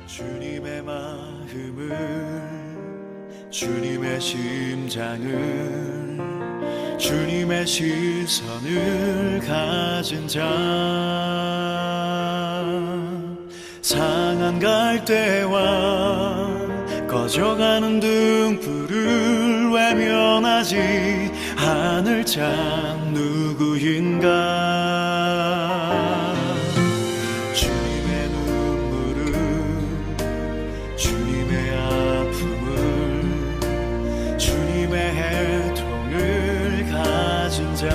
주님의 마음을, 주님의 심장을, 주님의 시선을 가진 자, 상한 갈대와 꺼져가는 등불을 외면하지 않을 자 누구인가. 주님의 눈물을, 주님의 아픔을, 주님의 애통을 가진 자,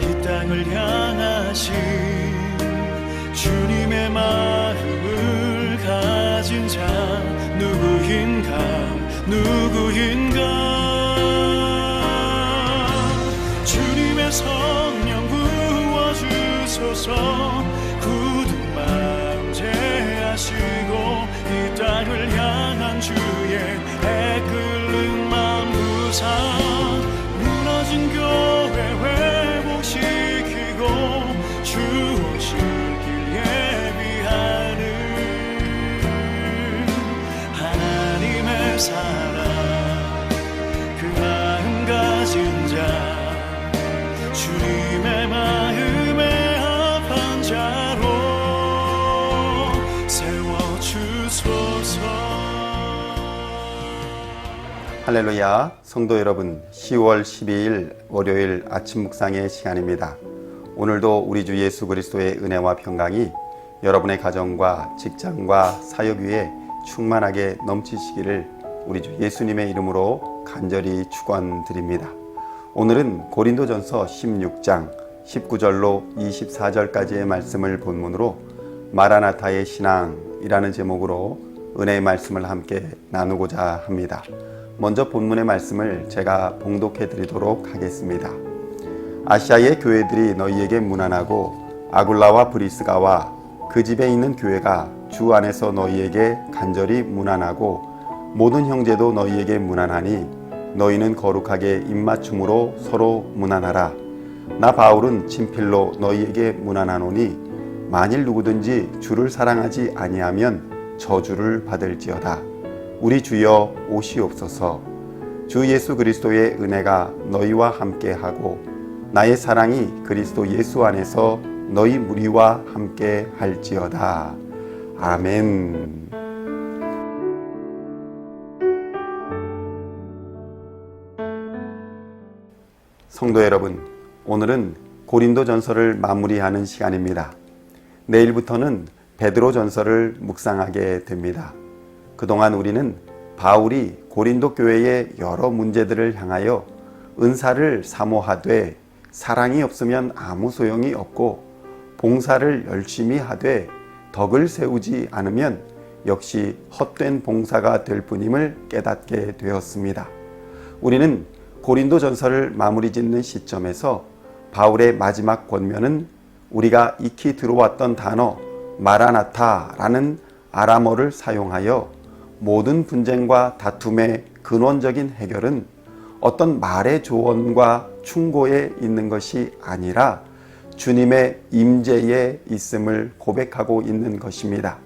이 땅을 향하신 주님의 마음을 가진 자 누구인가, 누구인가. 주님의 성령 부어주소서. 굳은 마음 제하시고 이 땅을 향한 주의 애끓는 마음 부사, 무너진 교회 회복시키고 주 오실 길 예비하는 하나님의 사랑, 그 마음 가진 자, 주님의 마음에 합한 자로 세워주소서. 할렐루야. 성도 여러분, 10월 12일 월요일 아침 묵상의 시간입니다. 오늘도 우리 주 예수 그리스도의 은혜와 평강이 여러분의 가정과 직장과 사역 위에 충만하게 넘치시기를 우리 주 예수님의 이름으로 간절히 축원드립니다. 오늘은 고린도전서 16장 19절로 24절까지의 말씀을 본문으로 마라나타의 신앙이라는 제목으로 은혜의 말씀을 함께 나누고자 합니다. 먼저 본문의 말씀을 제가 봉독해 드리도록 하겠습니다. 아시아의 교회들이 너희에게 문안하고 아굴라와 브리스가와 그 집에 있는 교회가 주 안에서 너희에게 간절히 문안하고 모든 형제도 너희에게 문안하니 너희는 거룩하게 입맞춤으로 서로 문안하라. 나 바울은 친필로 너희에게 문안하노니 만일 누구든지 주를 사랑하지 아니하면 저주를 받을지어다. 우리 주여 오시옵소서. 주 예수 그리스도의 은혜가 너희와 함께하고 나의 사랑이 그리스도 예수 안에서 너희 무리와 함께 할지어다. 아멘. 성도 여러분, 오늘은 고린도전서를 마무리하는 시간입니다. 내일부터는 베드로전서를 묵상하게 됩니다. 그동안 우리는 바울이 고린도 교회의 여러 문제들을 향하여 은사를 사모하되 사랑이 없으면 아무 소용이 없고 봉사를 열심히 하되 덕을 세우지 않으면 역시 헛된 봉사가 될 뿐임을 깨닫게 되었습니다. 우리는 고린도전서를 마무리 짓는 시점에서 바울의 마지막 권면은 우리가 익히 들어왔던 단어 마라나타라는 아람어를 사용하여 모든 분쟁과 다툼의 근원적인 해결은 어떤 말의 조언과 충고에 있는 것이 아니라 주님의 임재에 있음을 고백하고 있는 것입니다.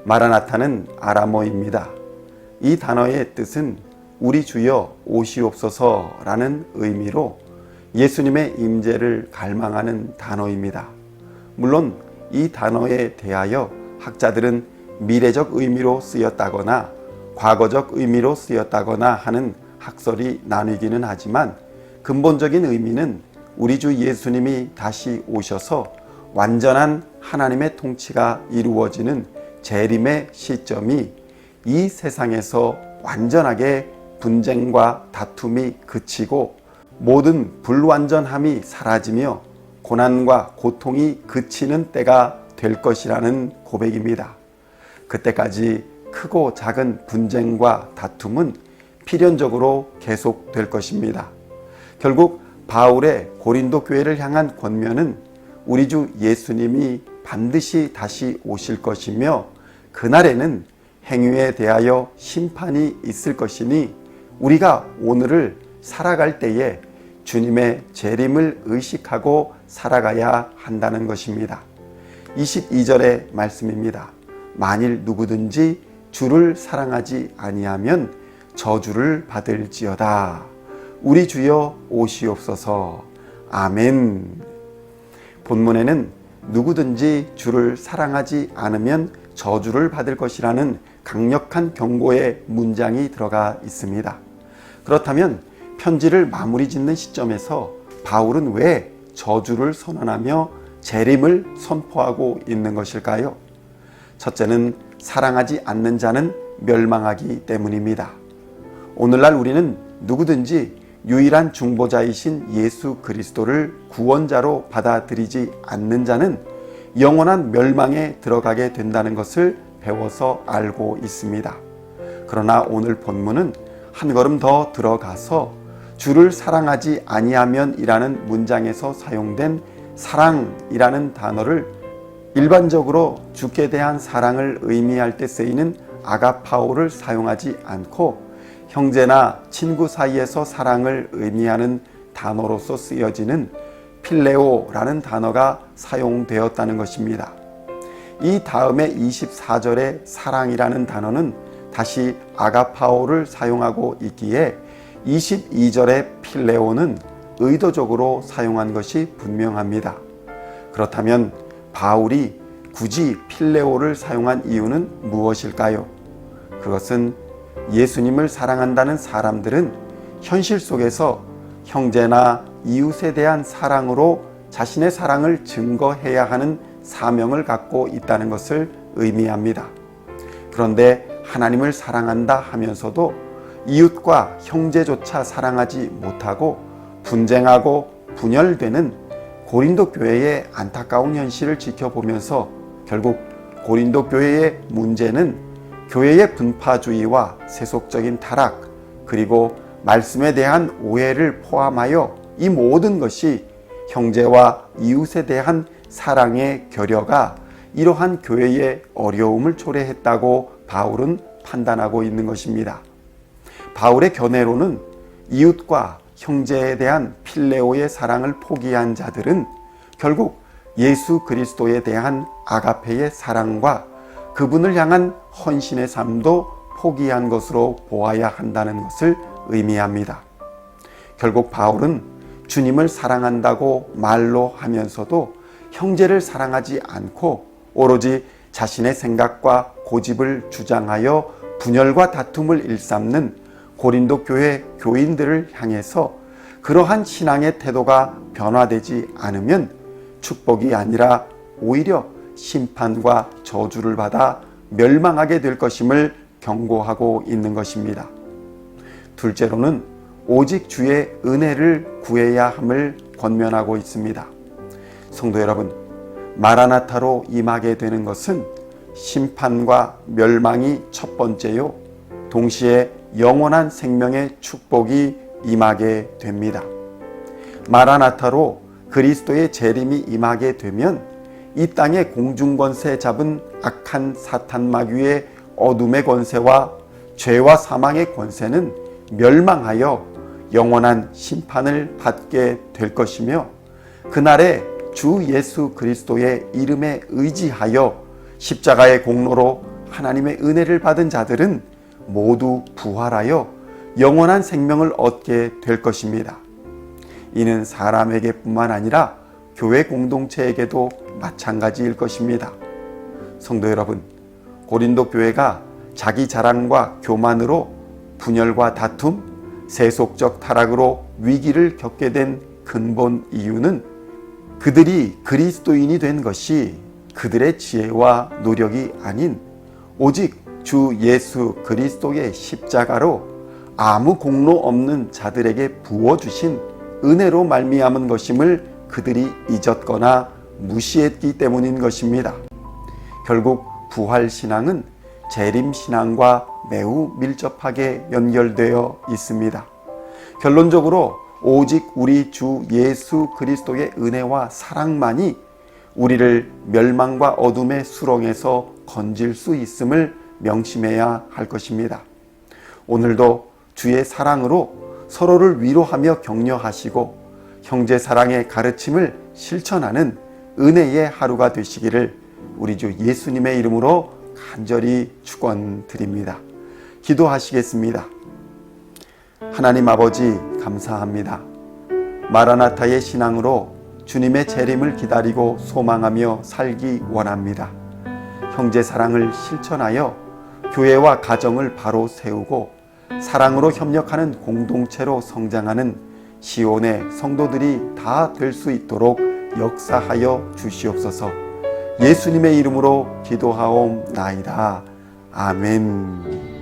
마라나타는 아람어입니다. 이 단어의 뜻은 우리 주여 오시옵소서라는 의미로 예수님의 임재를 갈망하는 단어입니다. 물론 이 단어에 대하여 학자들은 미래적 의미로 쓰였다거나 과거적 의미로 쓰였다거나 하는 학설이 나뉘기는 하지만 근본적인 의미는 우리 주 예수님이 다시 오셔서 완전한 하나님의 통치가 이루어지는 재림의 시점이 이 세상에서 완전하게 분쟁과 다툼이 그치고 모든 불완전함이 사라지며 고난과 고통이 그치는 때가 될 것이라는 고백입니다. 그때까지 크고 작은 분쟁과 다툼은 필연적으로 계속될 것입니다. 결국 바울의 고린도 교회를 향한 권면은 우리 주 예수님이 반드시 다시 오실 것이며 그날에는 행위에 대하여 심판이 있을 것이니 우리가 오늘을 살아갈 때에 주님의 재림을 의식하고 살아가야 한다는 것입니다. 22절의 말씀입니다. 만일 누구든지 주를 사랑하지 아니하면 저주를 받을지어다. 우리 주여 오시옵소서. 아멘. 본문에는 누구든지 주를 사랑하지 않으면 저주를 받을 것이라는 강력한 경고의 문장이 들어가 있습니다. 그렇다면 편지를 마무리 짓는 시점에서 바울은 왜 저주를 선언하며 재림을 선포하고 있는 것일까요? 첫째는 사랑하지 않는 자는 멸망하기 때문입니다. 오늘날 우리는 누구든지 유일한 중보자이신 예수 그리스도를 구원자로 받아들이지 않는 자는 영원한 멸망에 들어가게 된다는 것을 배워서 알고 있습니다. 그러나 오늘 본문은 한 걸음 더 들어가서 주를 사랑하지 아니하면 이라는 문장에서 사용된 사랑이라는 단어를 일반적으로 주께 대한 사랑을 의미할 때 쓰이는 아가파오를 사용하지 않고 형제나 친구 사이에서 사랑을 의미하는 단어로서 쓰여지는 필레오라는 단어가 사용되었다는 것입니다. 이 다음에 24절의 사랑이라는 단어는 다시 아가파오를 사용하고 있기에 22절의 필레오는 의도적으로 사용한 것이 분명합니다. 그렇다면 바울이 굳이 필레오를 사용한 이유는 무엇일까요? 그것은 예수님을 사랑한다는 사람들은 현실 속에서 형제나 이웃에 대한 사랑으로 자신의 사랑을 증거해야 하는 사명을 갖고 있다는 것을 의미합니다. 그런데 하나님을 사랑한다 하면서도 이웃과 형제조차 사랑하지 못하고 분쟁하고 분열되는 고린도 교회의 안타까운 현실을 지켜보면서 결국 고린도 교회의 문제는 교회의 분파주의와 세속적인 타락, 그리고 말씀에 대한 오해를 포함하여 이 모든 것이 형제와 이웃에 대한 사랑의 결여가 이러한 교회의 어려움을 초래했다고 바울은 판단하고 있는 것입니다. 바울의 견해로는 이웃과 형제에 대한 필레오의 사랑을 포기한 자들은 결국 예수 그리스도에 대한 아가페의 사랑과 그분을 향한 헌신의 삶도 포기한 것으로 보아야 한다는 것을 의미합니다. 결국 바울은 주님을 사랑한다고 말로 하면서도 형제를 사랑하지 않고 오로지 자신의 생각과 고집을 주장하여 분열과 다툼을 일삼는 고린도 교회 교인들을 향해서 그러한 신앙의 태도가 변화되지 않으면 축복이 아니라 오히려 심판과 저주를 받아 멸망하게 될 것임을 경고하고 있는 것입니다. 둘째로는 오직 주의 은혜를 구해야 함을 권면하고 있습니다. 성도 여러분, 마라나타로 임하게 되는 것은 심판과 멸망이 첫 번째요, 동시에 영원한 생명의 축복이 임하게 됩니다. 마라나타로 그리스도의 재림이 임하게 되면 이 땅의 공중권세 잡은 악한 사탄 마귀의 어둠의 권세와 죄와 사망의 권세는 멸망하여 영원한 심판을 받게 될 것이며, 그날에 주 예수 그리스도의 이름에 의지하여 십자가의 공로로 하나님의 은혜를 받은 자들은 모두 부활하여 영원한 생명을 얻게 될 것입니다. 이는 사람에게 뿐만 아니라 교회 공동체에게도 마찬가지일 것입니다. 성도 여러분, 고린도 교회가 자기 자랑과 교만으로 분열과 다툼, 세속적 타락으로 위기를 겪게 된 근본 이유는 그들이 그리스도인이 된 것이 그들의 지혜와 노력이 아닌 오직 주 예수 그리스도의 십자가로 아무 공로 없는 자들에게 부어주신 은혜로 말미암은 것임을 그들이 잊었거나 무시했기 때문인 것입니다. 결국 부활신앙은 재림신앙과 매우 밀접하게 연결되어 있습니다. 결론적으로 오직 우리 주 예수 그리스도의 은혜와 사랑만이 우리를 멸망과 어둠의 수렁에서 건질 수 있음을 명심해야 할 것입니다. 오늘도 주의 사랑으로 서로를 위로하며 격려하시고 형제 사랑의 가르침을 실천하는 은혜의 하루가 되시기를 우리 주 예수님의 이름으로 간절히 축원드립니다. 기도하시겠습니다. 하나님 아버지 감사합니다. 마라나타의 신앙으로 주님의 재림을 기다리고 소망하며 살기 원합니다. 형제 사랑을 실천하여 교회와 가정을 바로 세우고 사랑으로 협력하는 공동체로 성장하는 시온의 성도들이 다 될 수 있도록 역사하여 주시옵소서. 예수님의 이름으로 기도하옵나이다. 아멘.